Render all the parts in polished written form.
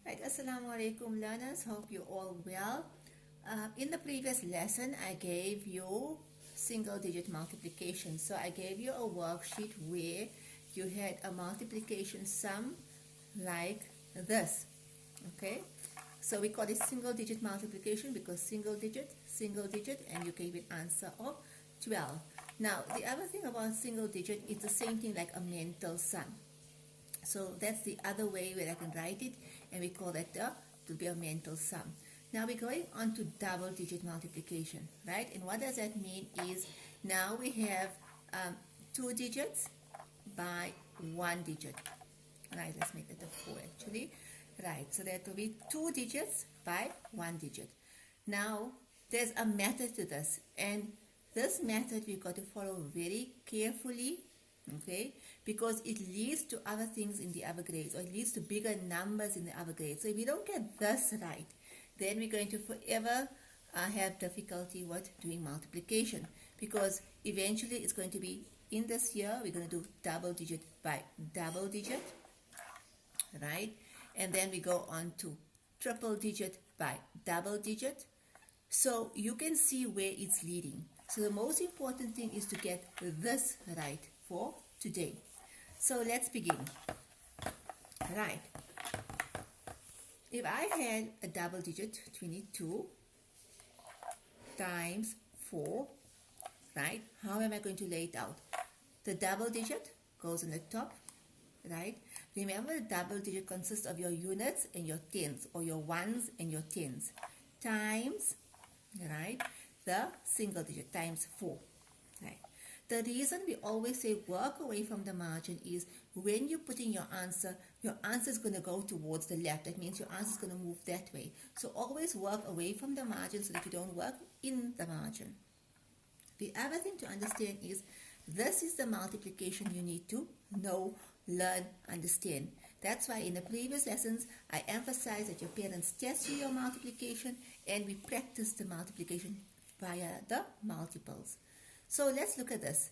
Right, Assalamu alaikum learners, hope you're all well. In the previous lesson, I gave you single digit multiplication. So I gave you a worksheet where you had a multiplication sum like this, okay? So we call it single digit multiplication because single digit, and you gave an answer of 12. Now, the other thing about single digit, it's the same thing like a mental sum. So that's the other way where I can write it, and we call that to be a mental sum. Now we're going on to double digit multiplication, right? And what does that mean is now we have two digits by one digit. Right, let's make it a 4 actually. Right, so that will be two digits by one digit. Now there's a method to this, and this method we've got to follow very carefully, okay, because it leads to other things in the other grades, or it leads to bigger numbers in the other grades. So if we don't get this right, then we're going to forever have difficulty with doing multiplication, because eventually it's going to be in this year we're going to do double digit by double digit, right? And then we go on to triple digit by double digit. So you can see where it's leading. So the most important thing is to get this right for today. So let's begin. Right. If I had a double digit, 22 times 4, right? How am I going to lay it out? The double digit goes on the top, right? Remember, the double digit consists of your units and your tens, or your ones and your tens, times, right, the single digit, times 4, right? The reason we always say work away from the margin is when you put in your answer is going to go towards the left. That means your answer is going to move that way. So always work away from the margin so that you don't work in the margin. The other thing to understand is this is the multiplication you need to know, learn, understand. That's why in the previous lessons, I emphasized that your parents test you your multiplication and we practice the multiplication via the multiples. So let's look at this.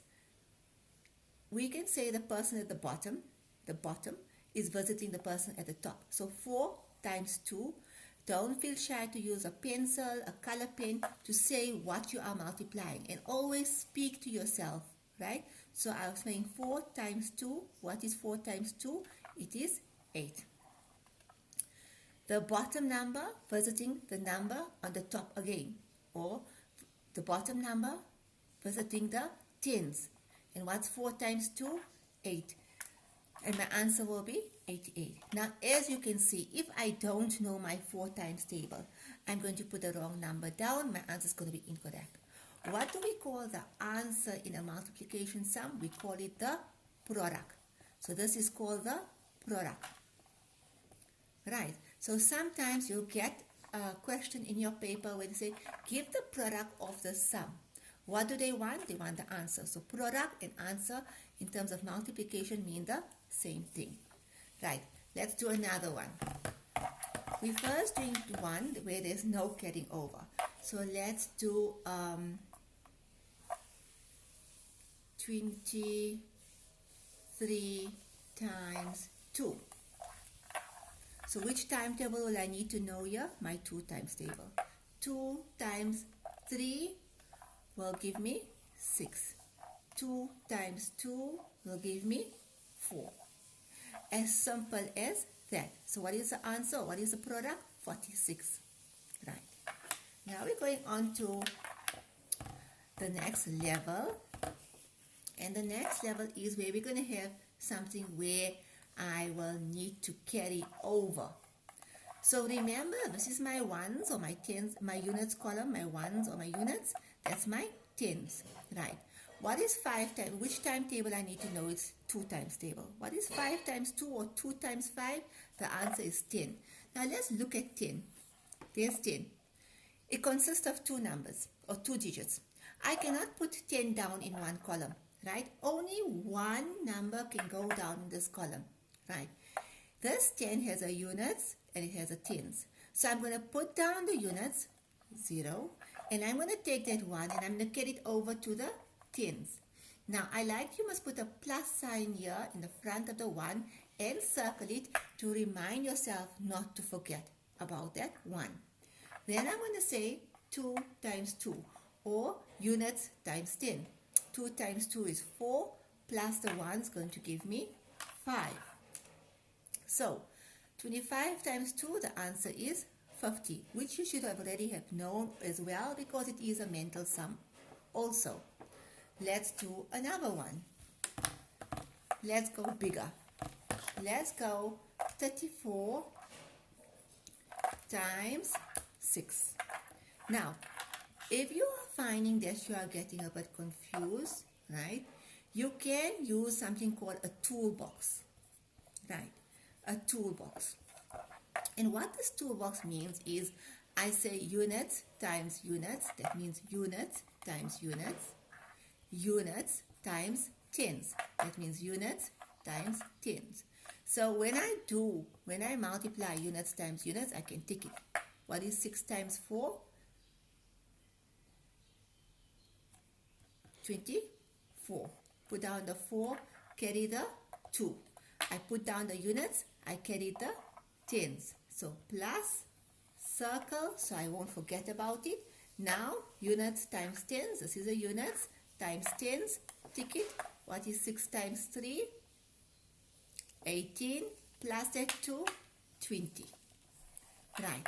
We can say the person at the bottom is visiting the person at the top. So 4 times 2. Don't feel shy to use a pencil, a color pen to say what you are multiplying, and always speak to yourself, right? So I was saying 4 times 2. What is 4 times 2? It is 8. The bottom number visiting the number on the top again, or the bottom number visiting the tens. And what's 4 times 2? 8. And my answer will be 88. Now, as you can see, if I don't know my 4 times table, I'm going to put the wrong number down. My answer is going to be incorrect. What do we call the answer in a multiplication sum? We call it the product. So this is called the product. Right. So sometimes you'll get a question in your paper where they say, give the product of the sum. What do they want? They want the answer. So product and answer in terms of multiplication mean the same thing. Right. Let's do another one. We first doing one where there's no carrying over. So let's do 23 times 2. So which timetable will I need to know here? My 2 times table. 2 times 3 will give me 6. 2 times 2 will give me 4. As simple as that. So what is the answer? What is the product? 46. Right. Now we're going on to the next level. And the next level is where we're going to have something where I will need to carry over. So remember, this is my ones or my tens, my units column, my ones or my units. That's my tens, right? What is 5 times, which timetable I need to know? It's 2 times table. What is 5 times 2 or 2 times 5? The answer is 10. Now let's look at 10. There's 10. It consists of 2 numbers or 2 digits. I cannot put 10 down in one column, right? Only one number can go down in this column, right? This 10 has a units and it has a tens. So I'm going to put down the units, 0, and I'm going to take that 1 and I'm going to carry it over to the tens. Now, I like you must put a plus sign here in the front of the 1 and circle it to remind yourself not to forget about that 1. Then I'm going to say 2 times 2 or units times 10. 2 times 2 is 4 plus the 1 is going to give me 5. So 25 times 2, the answer is 50, which you should have already have known as well because it is a mental sum also. Let's do another one. Let's go bigger. Let's go 34 times 6. Now, if you are finding that you are getting a bit confused, right, you can use something called a toolbox, right, a toolbox. And what this toolbox means is I say units times units, that means units times units, units times tens, that means units times tens. So when I multiply units times units, I can tick it. What is 6 times 4? 24. Put down the 4, carry the 2. I put down the units, I carry the tens. So plus, circle, so I won't forget about it. Now, units times tens, this is a units, times tens, tick it. What is 6 times 3? 18, plus that 2, 20. Right.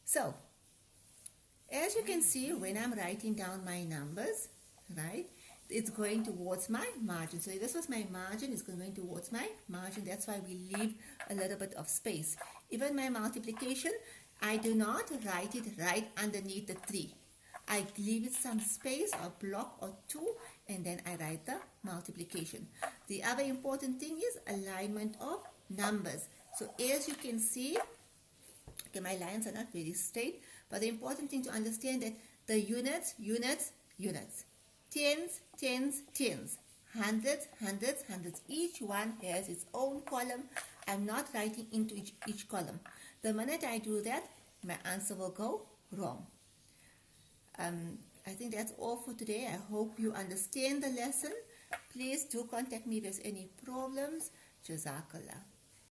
So, as you can see, when I'm writing down my numbers, right, it's going towards my margin. So if this was my margin, it's going towards my margin. That's why we leave a little bit of space. Even my multiplication, I do not write it right underneath the 3. I leave it some space or block or 2, and then I write the multiplication. The other important thing is alignment of numbers. So as you can see, okay, my lines are not very straight, but the important thing to understand that the units, units, units, tens, tens, tens, hundreds, hundreds, hundreds. Each one has its own column. I'm not writing into each column. The minute I do that, my answer will go wrong. I think that's all for today. I hope you understand the lesson. Please do contact me if there's any problems. Jazakallah.